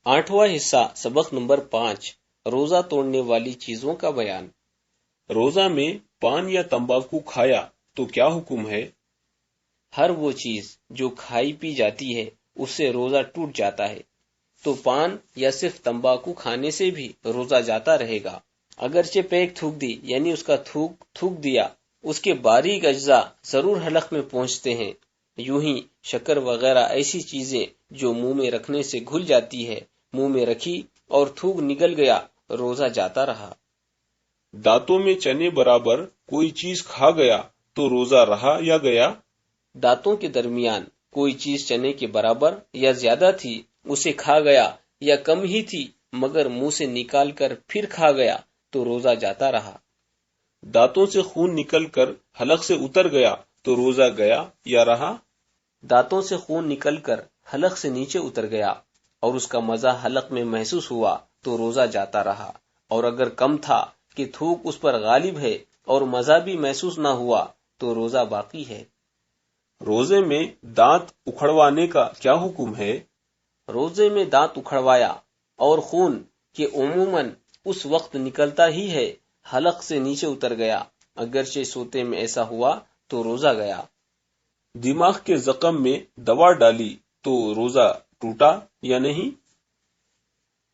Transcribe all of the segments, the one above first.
8واں حصہ سبق نمبر 5 روزہ توڑنے والی چیزوں کا بیان۔ روزہ میں پان یا تمباکو کھایا تو کیا حکم ہے؟ ہر وہ چیز جو کھائی پی جاتی ہے اس سے روزہ ٹوٹ جاتا ہے، تو پان یا صرف تمباکو کھانے سے بھی روزہ جاتا رہے گا۔ اگرچہ پیک تھوک دی یعنی اس کا تھوک دیا، اس کے باریک اجزاء ضرور حلق میں پہنچتے ہیں۔ یوں ہی شکر وغیرہ ایسی چیزیں جو منہ میں رکھنے سے گھل جاتی ہے، منہ میں رکھی اور تھوک نکل گیا، روزہ جاتا رہا۔ دانتوں میں چنے برابر کوئی چیز کھا گیا تو روزہ رہا یا گیا؟ دانتوں کے درمیان کوئی چیز چنے کے برابر یا زیادہ تھی، اسے کھا گیا، یا کم ہی تھی مگر منہ سے نکال کر پھر کھا گیا تو روزہ جاتا رہا۔ دانتوں سے خون نکل کر حلق سے اتر گیا تو روزہ گیا یا رہا؟ دانتوں سے خون نکل کر حلق سے نیچے اتر گیا اور اس کا مزہ حلق میں محسوس ہوا تو روزہ جاتا رہا، اور اگر کم تھا کہ تھوک اس پر غالب ہے اور مزہ بھی محسوس نہ ہوا تو روزہ باقی ہے۔ روزے میں دانت اکھڑوانے کا کیا حکم ہے؟ روزے میں دانت اکھڑوایا اور خون کہ عموماً اس وقت نکلتا ہی ہے حلق سے نیچے اتر گیا، اگرچہ سوتے میں ایسا ہوا تو روزہ گیا۔ دماغ کے زخم میں دوا ڈالی تو روزہ ٹوٹا یا نہیں؟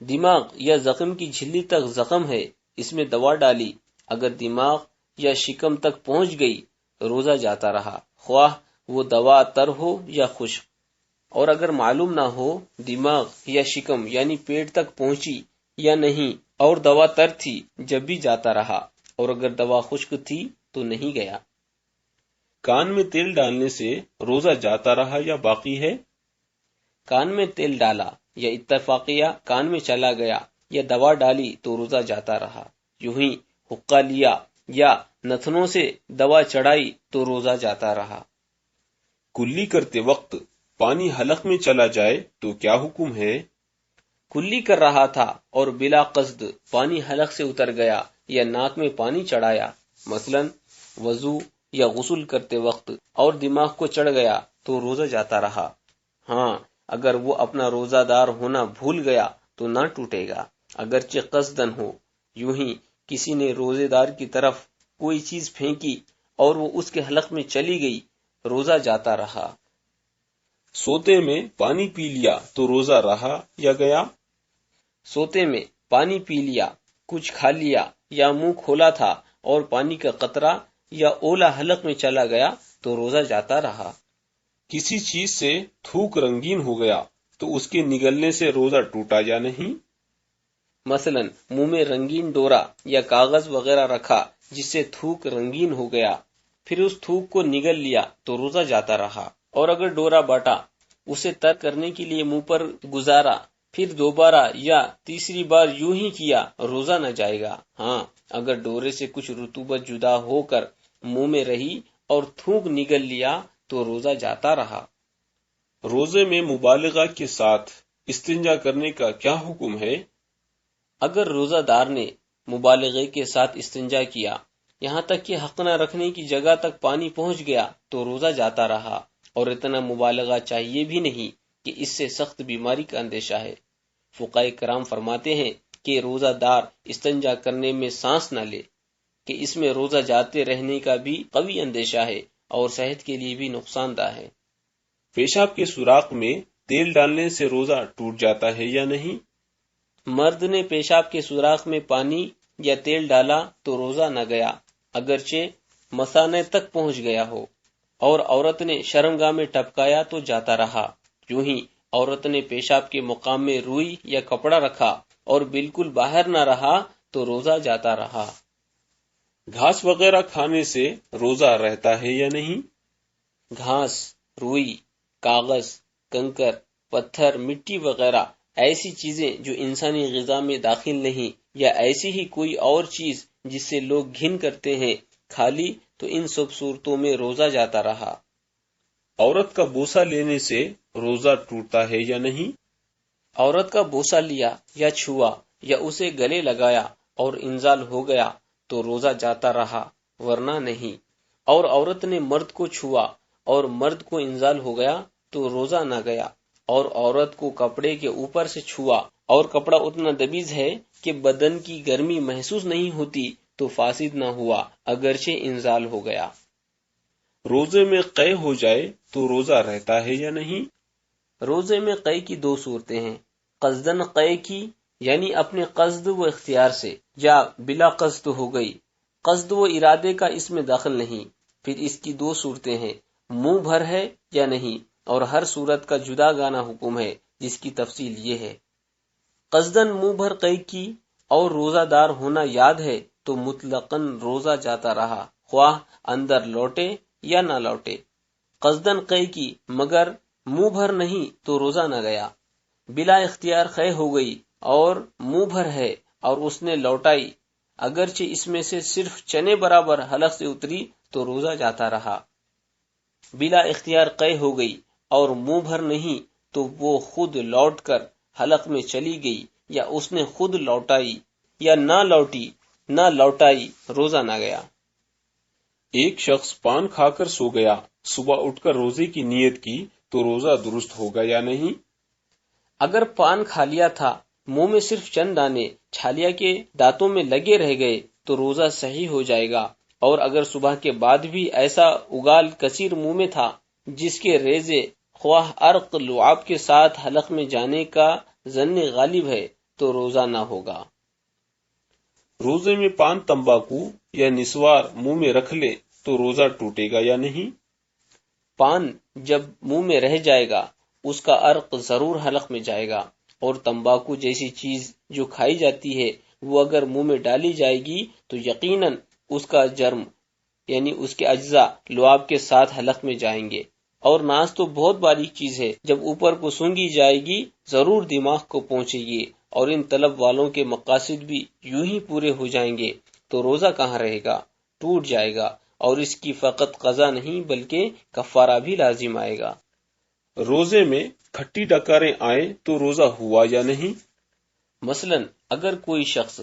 دماغ یا زخم کی جھلی تک زخم ہے، اس میں دوا ڈالی، اگر دماغ یا شکم تک پہنچ گئی روزہ جاتا رہا، خواہ وہ دوا تر ہو یا خشک۔ اور اگر معلوم نہ ہو دماغ یا شکم یعنی پیٹ تک پہنچی یا نہیں اور دوا تر تھی جب بھی جاتا رہا، اور اگر دوا خشک تھی تو نہیں گیا۔ کان میں تیل ڈالنے سے روزہ جاتا رہا یا باقی ہے؟ کان میں تیل ڈالا یا اتفاقیہ کان میں چلا گیا یا دوا ڈالی تو روزہ جاتا رہا۔ یوں ہی حقہ لیا یا نتنوں سے دوا چڑھائی تو روزہ جاتا رہا۔ کلی کرتے وقت پانی حلق میں چلا جائے تو کیا حکم ہے؟ کلی کر رہا تھا اور بلا قصد پانی حلق سے اتر گیا یا ناک میں پانی چڑھایا، مثلا وضو یا غسل کرتے وقت اور دماغ کو چڑھ گیا تو روزہ جاتا رہا۔ ہاں، اگر وہ اپنا روزہ دار ہونا بھول گیا تو نہ ٹوٹے گا، اگرچہ قصدن ہو۔ یوں ہی کسی نے روزے دار کی طرف کوئی چیز پھینکی اور وہ اس کے حلق میں چلی گئی، روزہ جاتا رہا۔ سوتے میں پانی پی لیا تو روزہ رہا یا گیا؟ سوتے میں پانی پی لیا، کچھ کھا لیا یا منہ کھولا تھا اور پانی کا قطرہ یا اولا حلق میں چلا گیا تو روزہ جاتا رہا۔ کسی چیز سے تھوک رنگین ہو گیا تو اس کے نگلنے سے روزہ ٹوٹا یا نہیں؟ مثلا منہ میں رنگین ڈورا یا کاغذ وغیرہ رکھا جس سے تھوک رنگین ہو گیا، پھر اس تھوک کو نگل لیا تو روزہ جاتا رہا، اور اگر ڈورا باٹا اسے ترک کرنے کے لیے منہ پر گزارا، پھر دوبارہ یا تیسری بار یوں ہی کیا، روزہ نہ جائے گا۔ ہاں، اگر ڈورے سے کچھ رطوبت جدا ہو کر منہ میں رہی اور تھوک نگل لیا تو روزہ جاتا رہا۔ روزے میں مبالغہ کے ساتھ استنجا کرنے کا کیا حکم ہے؟ اگر روزہ دار نے مبالغے کے ساتھ استنجا کیا، یہاں تک کہ حق نہ رکھنے کی جگہ تک پانی پہنچ گیا تو روزہ جاتا رہا، اور اتنا مبالغہ چاہیے بھی نہیں کہ اس سے سخت بیماری کا اندیشہ ہے۔ فقہاء کرام فرماتے ہیں کہ روزہ دار استنجا کرنے میں سانس نہ لے، کہ اس میں روزہ جاتے رہنے کا بھی قوی اندیشہ ہے اور صحت کے لیے بھی نقصان دہ ہے۔ پیشاب کے سوراخ میں تیل ڈالنے سے روزہ ٹوٹ جاتا ہے یا نہیں؟ مرد نے پیشاب کے سوراخ میں پانی یا تیل ڈالا تو روزہ نہ گیا، اگرچہ مثانے تک پہنچ گیا ہو، اور عورت نے شرمگاہ میں ٹپکایا تو جاتا رہا۔ یوں ہی عورت نے پیشاب کے مقام میں روئی یا کپڑا رکھا اور بالکل باہر نہ رہا تو روزہ جاتا رہا۔ گھاس وغیرہ کھانے سے روزہ رہتا ہے یا نہیں؟ گھاس، روئی، کاغذ، کنکر، پتھر، مٹی وغیرہ ایسی چیزیں جو انسانی غذا میں داخل نہیں، یا ایسی ہی کوئی اور چیز جس سے لوگ گھن کرتے ہیں، کھا لی تو ان سب صورتوں میں روزہ جاتا رہا۔ عورت کا بوسہ لینے سے روزہ ٹوٹتا ہے یا نہیں؟ عورت کا بوسہ لیا یا چھوا یا اسے گلے لگایا اور انزال ہو گیا تو روزہ جاتا رہا، ورنہ نہیں۔ اور عورت نے مرد کو چھوا اور مرد کو انزال ہو گیا تو روزہ نہ گیا۔ اور عورت کو کپڑے کے اوپر سے چھوا اور کپڑا اتنا دبیز ہے کہ بدن کی گرمی محسوس نہیں ہوتی تو فاسد نہ ہوا اگرچہ انزال ہو گیا۔ روزے میں قے ہو جائے تو روزہ رہتا ہے یا نہیں؟ روزے میں قے کی دو صورتیں ہیں، قصدن قے کی یعنی اپنے قصد و اختیار سے، یا بلا قصد ہو گئی، قصد و ارادے کا اس میں دخل نہیں۔ پھر اس کی دو صورتیں ہیں، منہ بھر ہے یا نہیں، اور ہر صورت کا جدا گانا حکم ہے جس کی تفصیل یہ ہے۔ قصدن منہ بھر قے کی اور روزہ دار ہونا یاد ہے تو مطلقاً روزہ جاتا رہا، خواہ اندر لوٹے یا نہ لوٹے۔ قصدن قے کی مگر منہ بھر نہیں تو روزہ نہ گیا۔ بلا اختیار قے ہو گئی اور منہ بھر ہے اور اس نے لوٹائی، اگرچہ اس میں سے صرف چنے برابر حلق سے اتری تو روزہ جاتا رہا۔ بلا اختیار قے ہو گئی اور منہ بھر نہیں تو وہ خود لوٹ کر حلق میں چلی گئی، یا اس نے خود لوٹائی یا نہ لوٹائی روزہ نہ گیا۔ ایک شخص پان کھا کر سو گیا، صبح اٹھ کر روزے کی نیت کی تو روزہ درست ہوگا یا نہیں؟ اگر پان کھا لیا تھا، منہ میں صرف چند دانے چھالیا کے دانتوں میں لگے رہ گئے تو روزہ صحیح ہو جائے گا، اور اگر صبح کے بعد بھی ایسا اگال کثیر منہ میں تھا جس کے ریزے خواہ عرق لعاب کے ساتھ حلق میں جانے کا ظن غالب ہے تو روزہ نہ ہوگا۔ روزے میں پان تمباکو یا نسوار منہ میں رکھ لے تو روزہ ٹوٹے گا یا نہیں؟ پان جب منہ میں رہ جائے گا اس کا عرق ضرور حلق میں جائے گا، اور تمباکو جیسی چیز جو کھائی جاتی ہے وہ اگر منہ میں ڈالی جائے گی تو یقیناً اس کا جرم یعنی اس کے اجزاء لعاب کے ساتھ حلق میں جائیں گے۔ اور ناس تو بہت باریک چیز ہے، جب اوپر کو سونگھی جائے گی ضرور دماغ کو پہنچے گی، اور ان طلب والوں کے مقاصد بھی یوں ہی پورے ہو جائیں گے تو روزہ کہاں رہے گا، ٹوٹ جائے گا، اور اس کی فقط قضا نہیں بلکہ کفارہ بھی لازم آئے گا۔ روزے میں کھٹی ڈکاریں آئیں تو روزہ ہوا یا نہیں؟ مثلا اگر کوئی شخص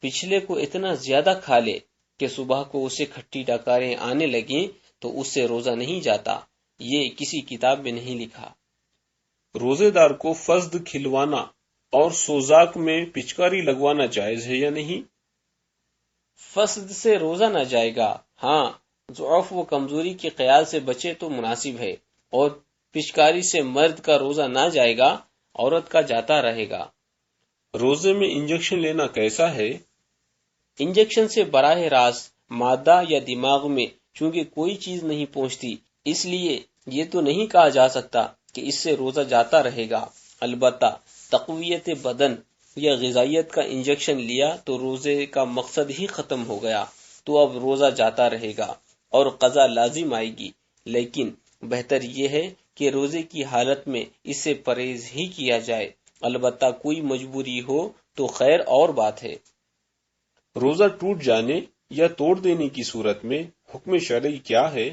پچھلے کو اتنا زیادہ کھا لے کہ صبح کو اسے کھٹی ڈکاریں آنے لگیں تو اس سے روزہ نہیں جاتا، یہ کسی کتاب میں نہیں لکھا۔ روزے دار کو فسد کھلوانا اور سوزاک میں پچکاری لگوانا جائز ہے یا نہیں؟ فسد سے روزہ نہ جائے گا، ہاں ضعف و کمزوری کے خیال سے بچے تو مناسب ہے، اور پچکاری سے مرد کا روزہ نہ جائے گا، عورت کا جاتا رہے گا۔ روزے میں انجیکشن لینا کیسا ہے؟ انجیکشن سے براہ راست مادہ یا دماغ میں چونکہ کوئی چیز نہیں پہنچتی، اس لیے یہ تو نہیں کہا جا سکتا کہ اس سے روزہ جاتا رہے گا۔ البتہ تقویت بدن یا غذائیت کا انجیکشن لیا تو روزے کا مقصد ہی ختم ہو گیا، تو اب روزہ جاتا رہے گا اور قضا لازم آئے گی، لیکن بہتر یہ ہے کہ روزے کی حالت میں اس سے پرہیز ہی کیا جائے، البتہ کوئی مجبوری ہو تو خیر اور بات ہے۔ روزہ ٹوٹ جانے یا توڑ دینے کی صورت میں حکم شرعی کیا ہے؟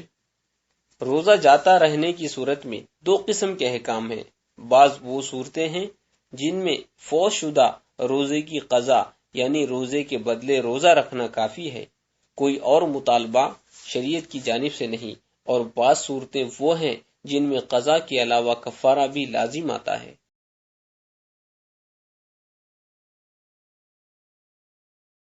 روزہ جاتا رہنے کی صورت میں دو قسم کے احکام ہیں۔ بعض وہ صورتیں ہیں جن میں فوت شدہ روزے کی قضا یعنی روزے کے بدلے روزہ رکھنا کافی ہے، کوئی اور مطالبہ شریعت کی جانب سے نہیں، اور بعض صورتیں وہ ہیں جن میں قضا کے علاوہ کفارہ بھی لازم آتا ہے۔